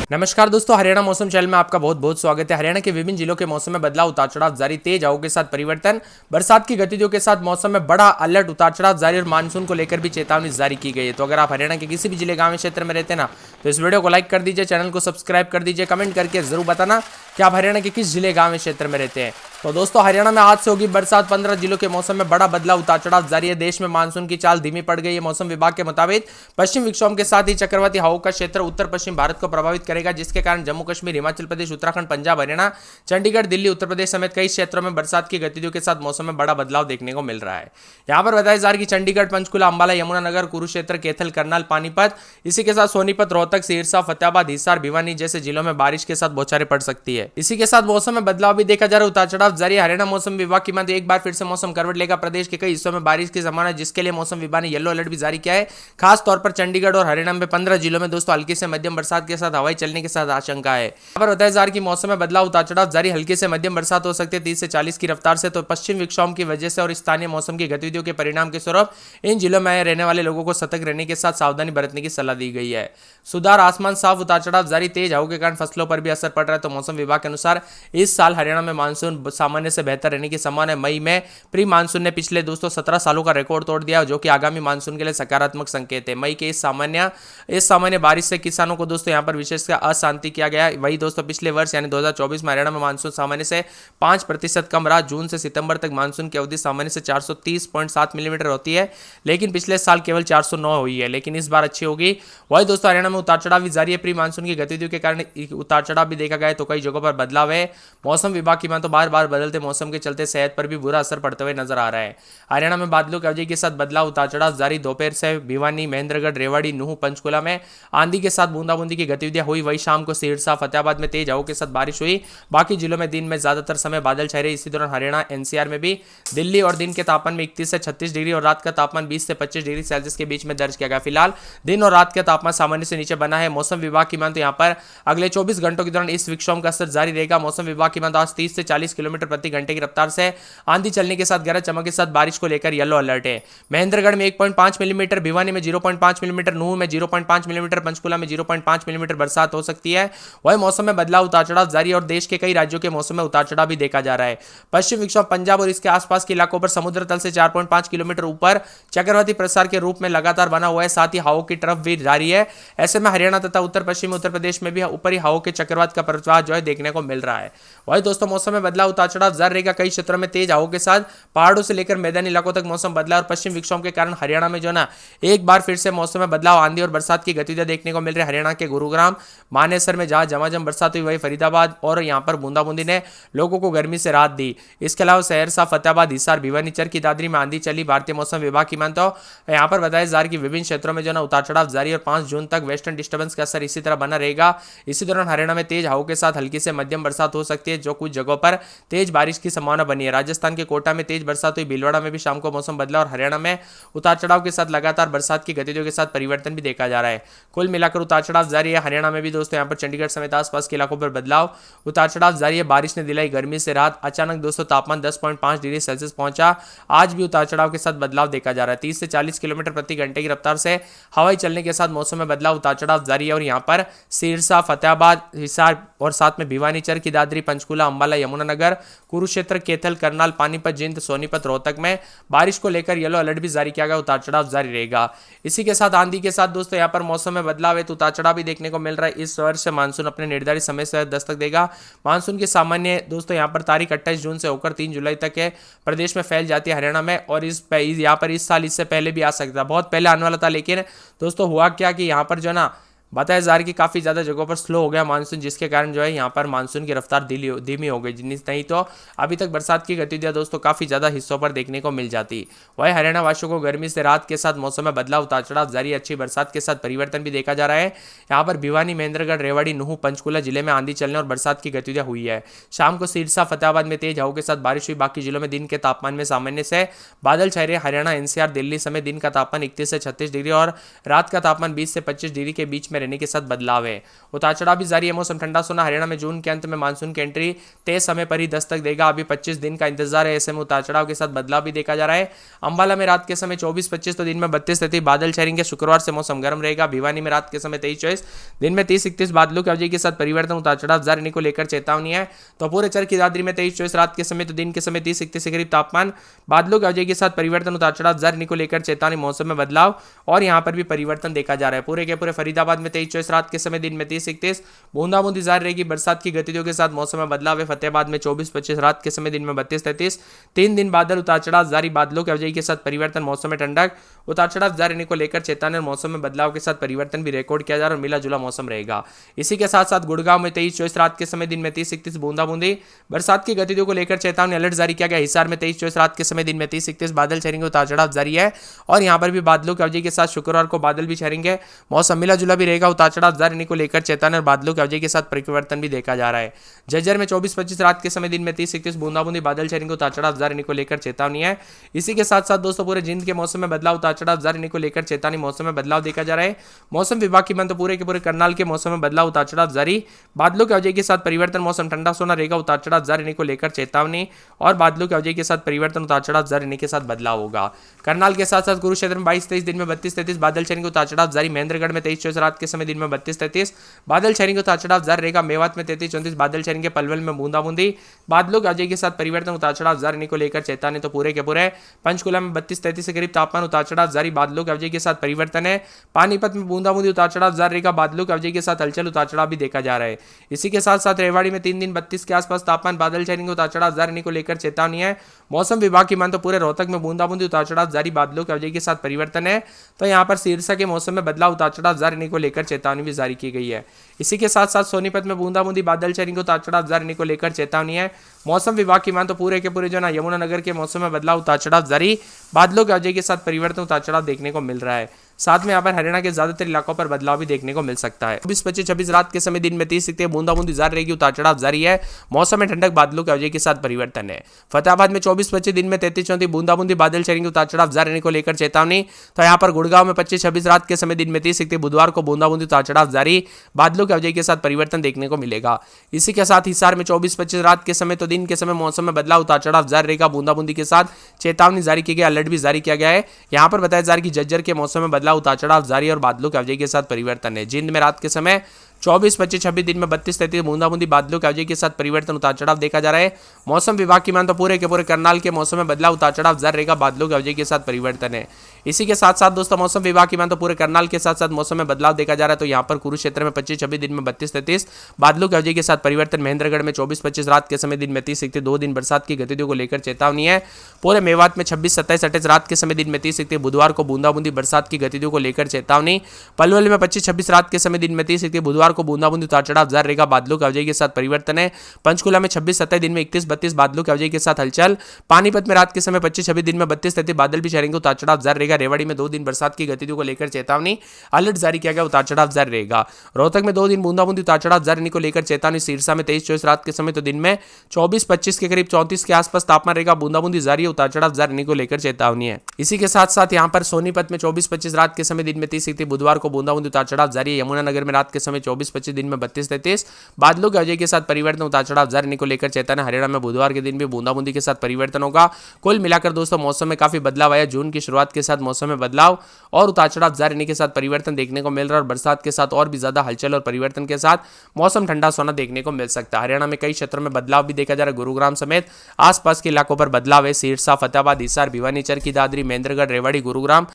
नमस्कार दोस्तों, हरियाणा मौसम चैनल में आपका बहुत बहुत स्वागत है। हरियाणा के विभिन्न जिलों के मौसम में बदलाव, उतार चढ़ाव जारी, तेज हवाओं के साथ परिवर्तन, बरसात की गतिविधियों के साथ मौसम में बड़ा अलर्ट, उतार चढ़ाव जारी और मानसून को लेकर भी चेतावनी जारी की गई है। तो अगर आप हरियाणा के किसी भी जिले, गांव, क्षेत्र में रहते हैं ना, तो इस वीडियो को लाइक कर दीजिए, चैनल को सब्सक्राइब कर दीजिए, कमेंट करके जरूर बताना कि आप हरियाणा के किस जिले, गांव, क्षेत्र में रहते हैं। तो दोस्तों, हरियाणा में आज से होगी बरसात। 15 जिलों के मौसम में बड़ा बदलाव, उतार चढ़ाव जारी है। देश में मानसून की चाल धीमी पड़ गई है। मौसम विभाग के मुताबिक पश्चिम विक्षोभ के साथ ही चक्रवाती हवाओं का क्षेत्र उत्तर पश्चिम भारत को प्रभावित करेगा, जिसके कारण जम्मू कश्मीर, हिमाचल प्रदेश, उत्तराखंड, पंजाब, हरियाणा, चंडीगढ़, दिल्ली, उत्तर प्रदेश समेत कई क्षेत्रों में बरसात की गतिविधियों के साथ मौसम में बड़ा बदलाव देखने को मिल रहा है। यहां पर बताया जा रहा है कि चंडीगढ़, पंचकुला, अंबाला, यमुनानगर, कुरुक्षेत्र, कैथल, करनाल, पानीपत, इसी के साथ सोनीपत, रोहतक, सिरसा, फतेहाबाद, हिसार, भिवानी जैसे जिलों में बारिश के साथ बौछारें पड़ सकती है। इसी के साथ मौसम में बदलाव भी देखा जा रहा है, उतार चढ़ाव जारी है। हरियाणा मौसम विभाग की माने एक बार फिर से मौसम करवट लेगा। प्रदेश के कई हिस्सों में बारिश की संभावना है, जिसके लिए मौसम विभाग ने येलो अलर्ट भी जारी किया है। खास तौर पर चंडीगढ़ और हरियाणा में 15 जिलों में दोस्तों हल्की से मध्यम बरसात के साथ हवाई चलने के साथ आशंका है। यहाँ पर बताया जा रहा है कि मौसम में बदलाव, उतार चढ़ाव जारी, हल्की से मध्यम बरसात हो सकती है 30 से 40 की रफ्तार से। तो पश्चिम विक्षोभ की वजह से और स्थानीय मौसम की गतिविधियों के परिणाम के स्वरूप इन जिलों में रहने वाले लोगों को सतर्क रहने के साथ सावधानी बरतने की सलाह दी गई है। सुधार, आसमान साफ, उतार चढ़ाव जारी, तेज हवाओं के कारण फसलों पर भी असर पड़ रहा है। तो मौसम विभाग के अनुसार इस साल हरियाणा में मानसून सामान्य से बेहतर रहने की संभावना है। मई में प्री मानसून ने पिछले दोस्तों 17 सालों का रिकॉर्ड तोड़ दिया, जो कि आगामी मानसून के लिए सकारात्मक संकेत है। मई के इस सामान्य बारिश से किसानों को दोस्तों यहाँ पर विशेष अशांति किया गया। वही दोस्तों पिछले वर्ष यानी 2024 में हरियाणा में मानसून सामान्य से 5% कम रहा। जून से सितंबर तक मानसून की अवधि सामान्य से 430.7 मिलीमीटर होती है, लेकिन पिछले साल केवल 409 हुई है, लेकिन इस बार अच्छी होगी। वही दोस्तों हरियाणा में उतार चढ़ाव भी जारी है। प्री मानसून की गतिविधियों के कारण उतार चढ़ाव भी देखा गया है, तो कई जगहों पर बदलाव है। मौसम विभाग की माने तो बार बार बदलते मौसम के चलते सेहत पर भी बुरा असर पड़ते हुए नजर आ रहा है। हरियाणा में बादलों की अवधि के साथ बदलाव, उतार चढ़ाव जारी। दोपहर से भिवानी, महेंद्रगढ़, रेवाड़ी, नूह, पंचकुला में आंधी के साथ बूंदाबूंदी की गतिविधियां हुई। वही शाम को सिरसा, फतेहाबाद में तेज हवाओं के साथ बारिश हुई। बाकी जिलों में दिन में ज्यादातर समय बादल छाए रहे। इसी दौरान हरियाणा, एनसीआर में भी दिल्ली और दिन के तापमान में 31 से 36 डिग्री और रात का तापमान 20 से 25 डिग्री सेल्सियस के बीच में दर्ज किया गया। फिलहाल दिन और रात का तापमान सामान्य से नीचे बना है। मौसम विभाग की मान तो यहाँ पर अगले 24 घंटों के दौरान इस विक्षोभ का असर जारी रहेगा। मौसम विभाग की मान आज 30 से 40 किलोमीटर प्रति घंटे की रफ्तार से आंधी चलने के साथ गरज चमक के साथ बारिश को लेकर येलो अलर्ट है। महेंद्रगढ़ में 1.5 मिलीमीटर, भिवानी में 0.5 मिलीमीटर, नूह में 0.5 मिलीमीटर, पंचकुला में 0.5 मिलीमीटर बरसात हो सकती है। वही मौसम में बदलाव, उतार चढ़ाव जारी और देश के कई राज्यों के मौसम में उतार चढ़ाव भी देखा जा रहा है। पश्चिम विक्षोभ पंजाब और इसके आसपास के इलाकों पर समुद्र तल से 4.5 किलोमीटर ऊपर चक्रवाती प्रसार के रूप में लगातार बना हुआ है। साथ ही हवाओं की तरफ भी जारी है। ऐसे में हरियाणा तथा उत्तर पश्चिमी उत्तर प्रदेश में भी ऊपरी हवाओं के चक्रवात का प्रवाह जो है देखने को मिल रहा है। वही दोस्तों मौसम में बदलाव, उतार चढ़ाव जारी रहेगा। कई क्षेत्रों में तेज हवाओं के साथ पहाड़ों से लेकर मैदानी इलाकों तक मौसम बदला और पश्चिम विक्षोभ के कारण हरियाणा में जो ना एक बार फिर से मौसम में बदलाव, आंधी और बरसात की गतिविधियां देखने को मिल रही है। हरियाणा के गुरुग्राम, मानेसर में जहां झमाझम बरसात हुई, वही फरीदाबाद और यहां पर बूंदाबूंदी ने लोगों को गर्मी से राहत दी। इसके अलावा सहरसा, फतेहाबाद, हिसार, भिवानी, चरखी दादरी में आंधी चली। भारतीय मौसम विभाग की मानते हो यहां पर बताया जा रहा है कि विभिन्न क्षेत्रों में जो ना उतार चढ़ाव जारी और 5 जून तक वेस्टर्न डिस्टर्बेंस का असर इसी तरह बना रहेगा। इसी दौरान हरियाणा में तेज हवाओं के साथ हल्की से मध्यम बरसात हो सकती है, जो कुछ जगहों पर तेज बारिश की संभावना बनी है। राजस्थान के कोटा में तेज बरसात हुई। भीलवाड़ा में भी शाम को मौसम बदला और हरियाणा में उतार चढ़ाव के साथ लगातार बरसात की गतिविधियों के साथ परिवर्तन भी देखा जा रहा है। कुल मिलाकर उतार चढ़ाव जारी है। हरियाणा में भी दोस्तों यहाँ पर चंडीगढ़ समेत आसपास के इलाकों पर बदलाव, उतार चढ़ाव जारी है। बारिश ने दिलाई गर्मी से राहत। अचानक दोस्तों तापमान 10.5 डिग्री सेल्सियस पहुंचा। आज भी उतार चढ़ाव के साथ बदलाव देखा जा रहा है। 30 से 40 किलोमीटर प्रति घंटे की रफ्तार से हवाई चलने के साथ मौसम में बदलाव, उतार चढ़ाव जारी है। और यहाँ पर सिरसा, फतेहाबाद, हिसार और साथ में भिवानी, चरखी दादरी, पंचकुला, अंबाला, यमुनानगर, कुरुक्षेत्र, कैथल, करनाल, पानीपत, जिंद, सोनीपत, रोहतक में बारिश को लेकर येलो अलर्ट भी जारी किया गया। उतार चढ़ाव जारी रहेगा। इसी के साथ आंधी के साथ दोस्तों यहाँ पर मौसम में बदलाव है, तो उतार चढ़ाव भी देखने को मिल रहा है। इस वर्ष मानसून अपने निर्धारित समय से दस्तक देगा। मानसून की सामान्य दोस्तों यहाँ पर तारीख 28 जून से होकर 3 जुलाई तक है प्रदेश में फैल जाती है हरियाणा में। और यहाँ पर इस साल इससे पहले भी आ सकता, बहुत पहले आने वाला था, लेकिन दोस्तों हुआ क्या कि यहाँ पर जो ना बताया जा रहा है कि काफ़ी ज़्यादा जगहों पर स्लो हो गया मानसून, जिसके कारण जो है यहाँ पर मानसून की रफ्तार धीमी हो गई। नहीं तो अभी तक बरसात की गतिविधियाँ दोस्तों काफ़ी ज़्यादा हिस्सों पर देखने को मिल जाती। वही हरियाणा वासियों को गर्मी से राहत के साथ मौसम में बदलाव, उतार चढ़ाव जारी, अच्छी बरसात के साथ परिवर्तन भी देखा जा रहा है। यहाँ पर भिवानी, महेंद्रगढ़, रेवाड़ी, नूह, पंचकुला जिले में आंधी चलने और बरसात की गतिविधियाँ हुई है। शाम को सिरसा, फतेहाबाद में तेज हवाओं के साथ बारिश हुई। बाकी जिलों में दिन के तापमान में सामान्य से बादल छाए रहे। हरियाणा, एनसीआर, दिल्ली समेत दिन का तापमान 31 से 36 डिग्री और रात का तापमान 20 से 25 डिग्री के बीच में में रहने के साथ बदलाव है। उतार चढ़ाव भी जारी है। मौसम ठंडा सोना। हरियाणा में जून के अंत में मानसून की एंट्री तय समय पर ही दस्तक देगा। अभी 25 दिन का इंतजार है, ऐसे में उतार चढ़ाव के साथ बदलाव भी देखा जा रहा है। अंबाला में रात के समय 24-25 तो दिन में 32-33 बादल छाएंगे। शुक्रवार से मौसम गर्म रहेगा। भिवानी में रात के समय 23-24 दिन में 30-31 बादलों की अवधि के साथ परिवर्तन। उतार चढ़ाव जारी रहने को लेकर चेतावनी है। तो पूरे चरखी दादरी में 23-24 रात के समय तो दिन के समय 30-31 के करीब तापमान। बादलों की अवधि के साथ परिवर्तन। उतार चढ़ाव जारी रहने को लेकर चेतावनी। मौसम में बदलाव और यहां पर भी परिवर्तन देखा जा रहा है। पूरे के पूरे फरीदाबाद में 23-24 रात के समय दिन में 30-31 बूंदाबूंदी जारी रहेगी। बरसात की गतिविधियों के साथ मौसम में बदलाव है। फतेहाबाद में 24-25 रात के समय दिन में 32-33 3 दिन बादल। उतार चढ़ाव जारी। बादलों की अवधि के साथ परिवर्तन। मौसम में ठंडक। उतार चढ़ाव जारी रहने को लेकर चेतावनी और मौसम में बदलाव के साथ परिवर्तन भी रिकॉर्ड किया जा रहा है और मिला जुला मौसम रहेगा। इसी के साथ साथ गुड़गांव में 23-24 रात के समय दिन में 30-31 बूंदाबूंदी। बरसात की गतिविधियों को लेकर चेतावनी अलर्ट जारी किया गया। हिसार में 23-24 रात के समय दिन में 30-31 बादल छेड़ेंगे। उतार चढ़ाव जारी है और यहां पर भी बादलों की अवधि के साथ शुक्रवार को बादल भी छेड़ेंगे। मौसम मिला जुला भी रहेगा। उतार चढ़ाव जारी रहने को लेकर चेतावनी और बादलों की अवधि के साथ परिवर्तन भी देखा जा रहा है। जज्जर में 24-25 रात के समय दिन में 30-31 बूंदाबूंदी बादल छेड़ेंगे। उतार चढ़ाव जारी रहने को लेकर चेतावनी है। इसी के साथ साथ दोस्तों पूरे जिंद के मौसम में बदलाव। उतार चढ़ाव जारी रहने को लेकर चेतावनी। मौसम में बदलाव देखा जा रहा है। मौसम विभाग की माने तो पूरे के पूरे करनाल के मौसम में बदलाव। उतार चढ़ाव जारी। बादलों की अवधि के साथ परिवर्तन। मौसम ठंडा सोना रहेगा। उतार चढ़ाव जारी रहने को लेकर चेतावनी और बादलों की अवधि के साथ परिवर्तन। उतार चढ़ाव जारी रहने के साथ बदलाव होगा। करनाल के साथ साथ कुरुक्षेत्र में 22-23 दिन में 32-33 बादल छाएंगे। उतार चढ़ाव जारी। महेंद्रगढ़ में 23-24 रात के समय दिन में 32-33 बादल छाएंगे। उतार चढ़ाव जारी रहेगा। मेवात में 33-34 बादल छाएंगे। पलवल में बूंदाबूंदी बादलों की अवधि के साथ परिवर्तन। उतार चढ़ाव जारी रहने को लेकर चेतावनी। तो पूरे के पूरे पंचकुला में 32-33 के करीब तापमान। उतार चढ़ाव जारी। बादलों की अवधि के साथ परिवर्तन है। पानीपत में बूंदाबूंदी। उतार चढ़ाव जारी रहेगा। बादलों की अवधि के साथ हलचल। उतार चढ़ाव भी देखा जा रहा है। इसी के साथ साथ रेवाड़ी में 3 दिन 32 के आसपास तापमान। बादल छाएंगे। उतार चढ़ाव जारी रहने को लेकर चेतावनी है। मौसम विभाग की मान तो पूरे रोहतक में बूंदाबूंदी। उतार चढ़ाव जारी। बादलों की अवधि के साथ परिवर्तन है। तो यहाँ पर सिरसा के मौसम में बदलाव। उतार चढ़ाव जारी रहने को लेकर चेतावनी भी जारी की गई है। इसी के साथ साथ सोनीपत में बूंदाबूंदी बादल छाएंगे। उतार चढ़ाव जारी रहने को लेकर चेतावनी है। मौसम विभाग की मान तो पूरे के पूरे जो ना यमुनानगर के मौसम में बदलाव। उतार चढ़ाव जारी। बादलों की अवधि के साथ परिवर्तन। उतार चढ़ाव देखने को मिल रहा है। साथ में यहाँ पर हरियाणा के ज्यादातर इलाकों पर बदलाव भी देखने को मिल सकता है। 24-25-26 रात के समय दिन में 30 बूंदाबूंदी जारी रहेगी। उतार चढ़ाव जारी है। मौसम में ठंडक। बादलों की अवधि के साथ परिवर्तन है। फतेहाबाद में 24-25 दिन में 33-34 बूंदाबूंदी बादल छाएंगे। उतार चढ़ाव जारी रहने को लेकर चेतावनी। तो यहाँ पर गुड़गांव में 25-26 रात के समय दिन में 30 बुधवार को बूंदाबूंदी। उतार चढ़ाव जारी। बादलों की अवधि के साथ परिवर्तन देखने को मिलेगा। इसी के साथ हिसार में 24-25 रात के समय तो दिन के समय मौसम में बदलाव। उतार चढ़ाव जारी रहेगा। बूंदाबूंदी के साथ चेतावनी जारी की गई। अलर्ट भी जारी किया गया है। यहाँ पर बताया जा रहा है कि जज्जर के मौसम में बदलाव। उतार चढ़ाव जारी और बादलों की अवधि के साथ परिवर्तन है। जिंद में रात के समय 24-25-26 दिन में 32-33 बूंदाबूंदी बादलों की अवधि के साथ परिवर्तन। उतार चढ़ाव देखा जा रहा है। मौसम विभाग की मान तो पूरे के पूरे करनाल के मौसम में बदलाव। उतार चढ़ाव जारी रहेगा। बादलों की अवधि के साथ परिवर्तन है। इसी के साथ साथ दोस्तों मौसम विभाग की मान तो पूरे करनाल के साथ साथ मौसम में बदलाव देखा जा रहा है। तो यहाँ पर कुरुक्षेत्र में 25-26 दिन में 32-33 बादलों की अवधि के साथ परिवर्तन। महेंद्रगढ़ में 24-25 रात के समय दिन में 30-31 2 दिन बरसात की गतिविधियों को लेकर चेतावनी है। पूरे मेवात में 26-27-28 रात के समय दिन में 30-31 बुधवार को बूंदाबूंदी बरसात की गतिविधियों को लेकर चेतावनी। पलवल में 25-26 रात के समय दिन में 30-31 बुधवार को बूंदाबूंदी। उतार चढ़ाव जारी रहेगा। बादलों की अवधि के साथ परिवर्तन है। पंचकुला में 26-27 दिन में 31-32 बादलों की अवधि के साथ हलचल। पानीपत में रात के समय 25-26 दिन में 32-33 बादल भी छाएंगे। उतार चढ़ाव जारी रहेगा। रेवाड़ी में 2 दिन बरसात की गतिविधियों को लेकर चेतावनी। अलर्ट जारी किया गया। उतार चढ़ाव जारी रहेगा। रोहतक में 2 दिन बूंदाबूंदी। उतार चढ़ाव जारी रहने को लेकर चेतावनी। सिरसा में 23-24 रात के समय तो दिन में 24-25 के करीब 34 के आसपास तापमान रहेगा। बूंदाबूंदी जारी है। उतार चढ़ाव जारी रहने को लेकर चेतावनी है। इसी के साथ साथ यहाँ पर सोनीपत में 24-25 रात के समय दिन में 30 बुधवार को बूंदाबूंदी। उतार चढ़ाव जारी है। यमुनानगर में रात के समय 24-25 दिन में 32-33 बादलों की अवधि के साथ परिवर्तन। उतार चढ़ाव जारी रहने को लेकर चेतावनी। हरियाणा में बुधवार के दिन भी बूंदाबूंदी के साथ परिवर्तन होगा। कुल मिलाकर दोस्तों मौसम में काफी बदलाव आया। जून की शुरुआत के साथ मौसम में बदलाव और उतार चढ़ाव जारी रहने के साथ परिवर्तन देखने को मिल रहा है और बरसात के साथ और भी ज्यादा हलचल और परिवर्तन के साथ मौसम ठंडा सोना देखने को मिल सकता है। हरियाणा में कई क्षेत्रों में बदलाव भी देखा जा रहा है। गुरुग्राम समेत आसपास के इलाकों पर बदलाव है। सिरसा, फतेहाबाद, हिसार, भिवानी, चरखी दादरी, महेंद्रगढ़, रेवाड़ी, गुरुग्राम